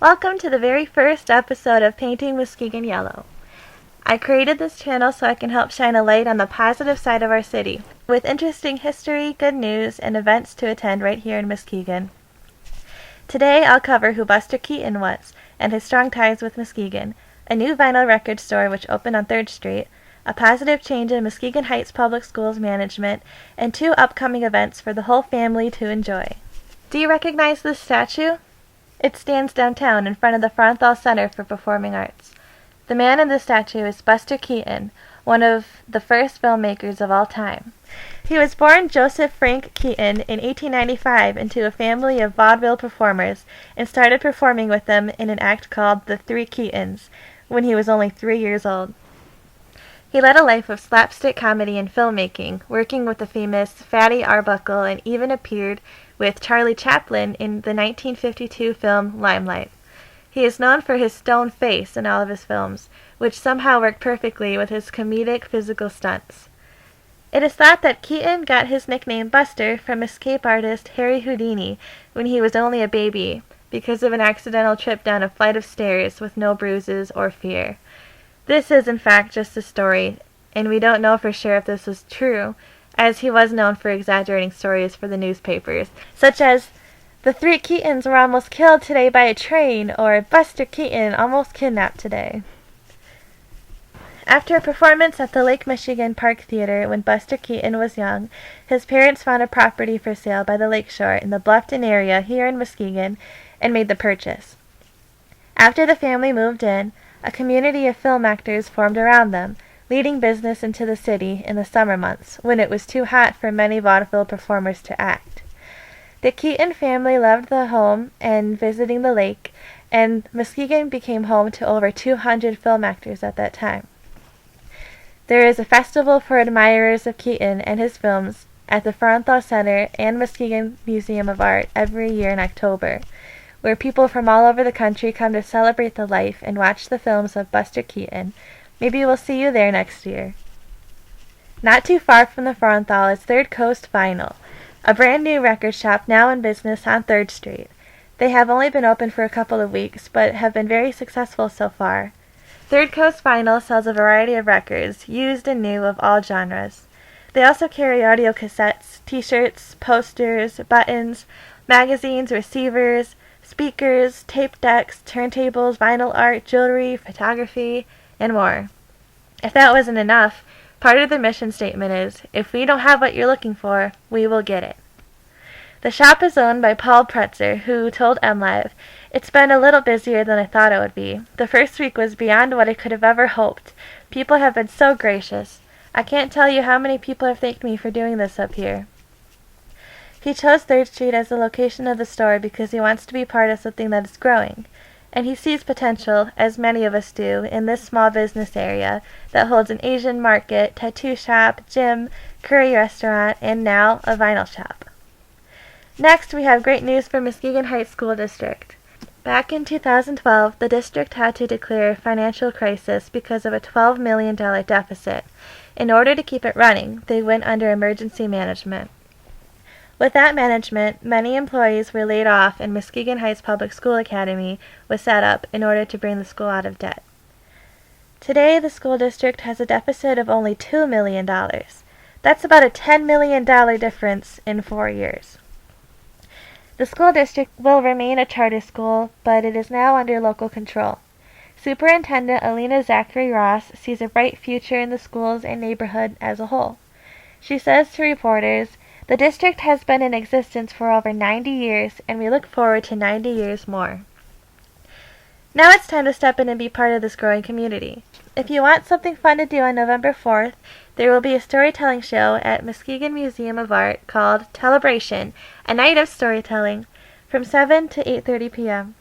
Welcome to the very first episode of Painting Muskegon Yellow. I created this channel so I can help shine a light on the positive side of our city, with interesting history, good news, and events to attend right here in Muskegon. Today I'll cover who Buster Keaton was, and his strong ties with Muskegon, a new vinyl record store which opened on 3rd Street, a positive change in Muskegon Heights Public Schools management, and 2 upcoming events for the whole family to enjoy. Do you recognize this statue? It stands downtown in front of the Fronthal Center for Performing Arts. The man in the statue is Buster Keaton, one of the first filmmakers of all time. He was born Joseph Frank Keaton in 1895 into a family of vaudeville performers and started performing with them in an act called The Three Keatons when he was only 3 years old. He led a life of slapstick comedy and filmmaking, working with the famous Fatty Arbuckle, and even appeared with Charlie Chaplin in the 1952 film Limelight. He is known for his stone face in all of his films, which somehow worked perfectly with his comedic physical stunts. It is thought that Keaton got his nickname Buster from escape artist Harry Houdini when he was only a baby, because of an accidental trip down a flight of stairs with no bruises or fear. This is in fact just a story, and we don't know for sure if this was true, as he was known for exaggerating stories for the newspapers, such as, "The 3 Keatons were almost killed today by a train," or "Buster Keaton almost kidnapped today." After a performance at the Lake Michigan Park Theater when Buster Keaton was young, his parents found a property for sale by the lakeshore in the Bluffton area here in Muskegon and made the purchase. After the family moved in, a community of film actors formed around them, leading business into the city in the summer months, when it was too hot for many vaudeville performers to act. The Keaton family loved the home and visiting the lake, and Muskegon became home to over 200 film actors at that time. There is a festival for admirers of Keaton and his films at the Fronthal Center and Muskegon Museum of Art every year in October, where people from all over the country come to celebrate the life and watch the films of Buster Keaton. Maybe we'll see you there next year. Not too far from the Fronthal is Third Coast Vinyl, a brand new record shop now in business on 3rd Street. They have only been open for a couple of weeks, but have been very successful so far. Third Coast Vinyl sells a variety of records, used and new of all genres. They also carry audio cassettes, t-shirts, posters, buttons, magazines, receivers, speakers, tape decks, turntables, vinyl art, jewelry, photography, and more. If that wasn't enough, part of the mission statement is, "If we don't have what you're looking for, we will get it." The shop is owned by Paul Pretzer, who told MLive, "It's been a little busier than I thought it would be. The first week was beyond what I could have ever hoped. People have been so gracious. I can't tell you how many people have thanked me for doing this up here." He chose 3rd Street as the location of the store because he wants to be part of something that is growing, and he sees potential, as many of us do, in this small business area that holds an Asian market, tattoo shop, gym, curry restaurant, and now a vinyl shop. Next, we have great news for Muskegon Heights School District. Back in 2012, the district had to declare a financial crisis because of a $12 million deficit. In order to keep it running, they went under emergency management. With that management, many employees were laid off, and Muskegon Heights Public School Academy was set up in order to bring the school out of debt. Today, the school district has a deficit of only $2 million. That's about a $10 million difference in 4 years. The school district will remain a charter school, but it is now under local control. Superintendent Alina Zachary Ross sees a bright future in the schools and neighborhood as a whole. She says to reporters, "The district has been in existence for over 90 years, and we look forward to 90 years more." Now it's time to step in and be part of this growing community. If you want something fun to do on November 4th, there will be a storytelling show at Muskegon Museum of Art called Telebration, a night of storytelling, from 7 to 8:30 p.m.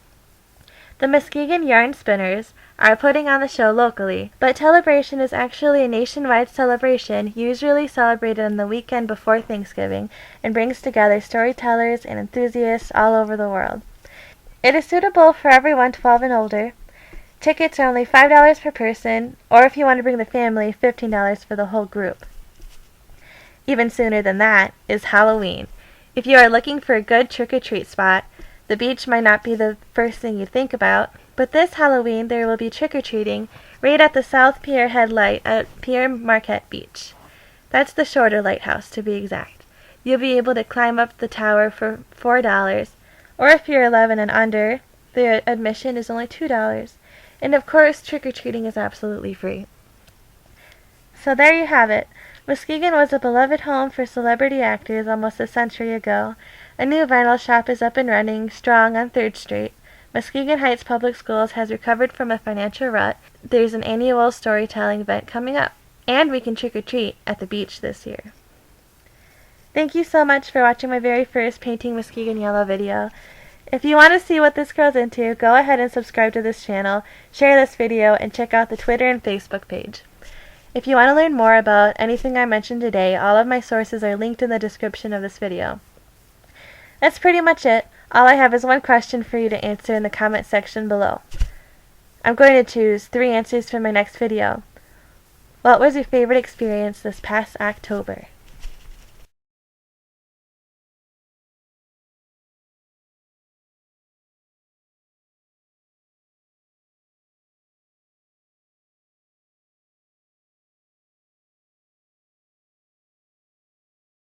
The Muskegon Yarn Spinners are putting on the show locally, but Telebration is actually a nationwide celebration usually celebrated on the weekend before Thanksgiving and brings together storytellers and enthusiasts all over the world. It is suitable for everyone 12 and older. Tickets are only $5 per person, or if you want to bring the family, $15 for the whole group. Even sooner than that is Halloween. If you are looking for a good trick-or-treat spot, The beach might not be the first thing you think about, but this Halloween there will be trick-or-treating right at the South Pierhead Light at Pierre Marquette Beach. That's the shorter lighthouse, to be exact. You'll be able to climb up the tower for $4, or if you're 11 and under, the admission is only $2. And of course, trick-or-treating is absolutely free. So there you have it. Muskegon was a beloved home for celebrity actors almost a century ago. A new vinyl shop is up and running, strong on 3rd Street. Muskegon Heights Public Schools has recovered from a financial rut. There's an annual storytelling event coming up. And we can trick-or-treat at the beach this year. Thank you so much for watching my very first Painting Muskegon Yellow video. If you want to see what this grows into, go ahead and subscribe to this channel, share this video, and check out the Twitter and Facebook page. If you want to learn more about anything I mentioned today, all of my sources are linked in the description of this video. That's pretty much it. All I have is one question for you to answer in the comment section below. I'm going to choose 3 answers for my next video. What was your favorite experience this past October?